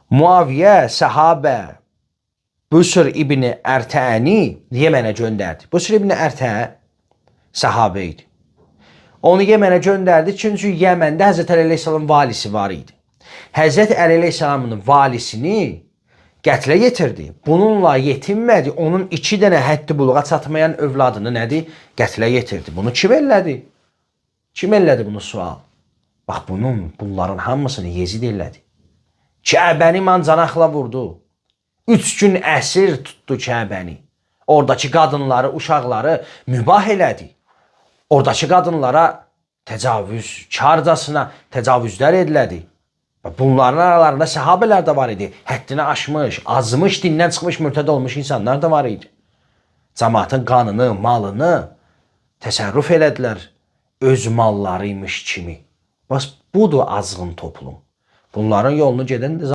Muaviyə səhabə Busr ibn Ərtəni Yemənə göndərdi. Busr ibn Ərtə səhabə idi. Onu Yemənə göndərdi çünki Yəməndə Həzrət Əli əleyhissalamın valisi var idi. Həzrət Əli əleyhissalamın valisini qətlə yetirdi. Bununla yetinmədi. Onun 2 dənə həddi buluğa çatmayan övladını nədir? Qətlə yetirdi. Bunu kim elədi? Kim elədi bunu sual? Bax bunların hamısını Yezid elədi. Kəbəni mancanaqla vurdu. 3 gün əsir tutdu Kəbəni. Oradakı qadınları, uşaqları mübah elədi. Oradakı qadınlara təcavüzkarcasına təcavüzlər edilədi. Bunların aralarında səhabələr də var idi. Həddini aşmış, azmış, dindən çıxmış, mürtəd olmuş insanlar da var idi. Cəmaatın qanını, malını təsərrüf elədilər öz mallarıymış kimi. Bax, budur azğın toplum. Bunların yolunu gedən də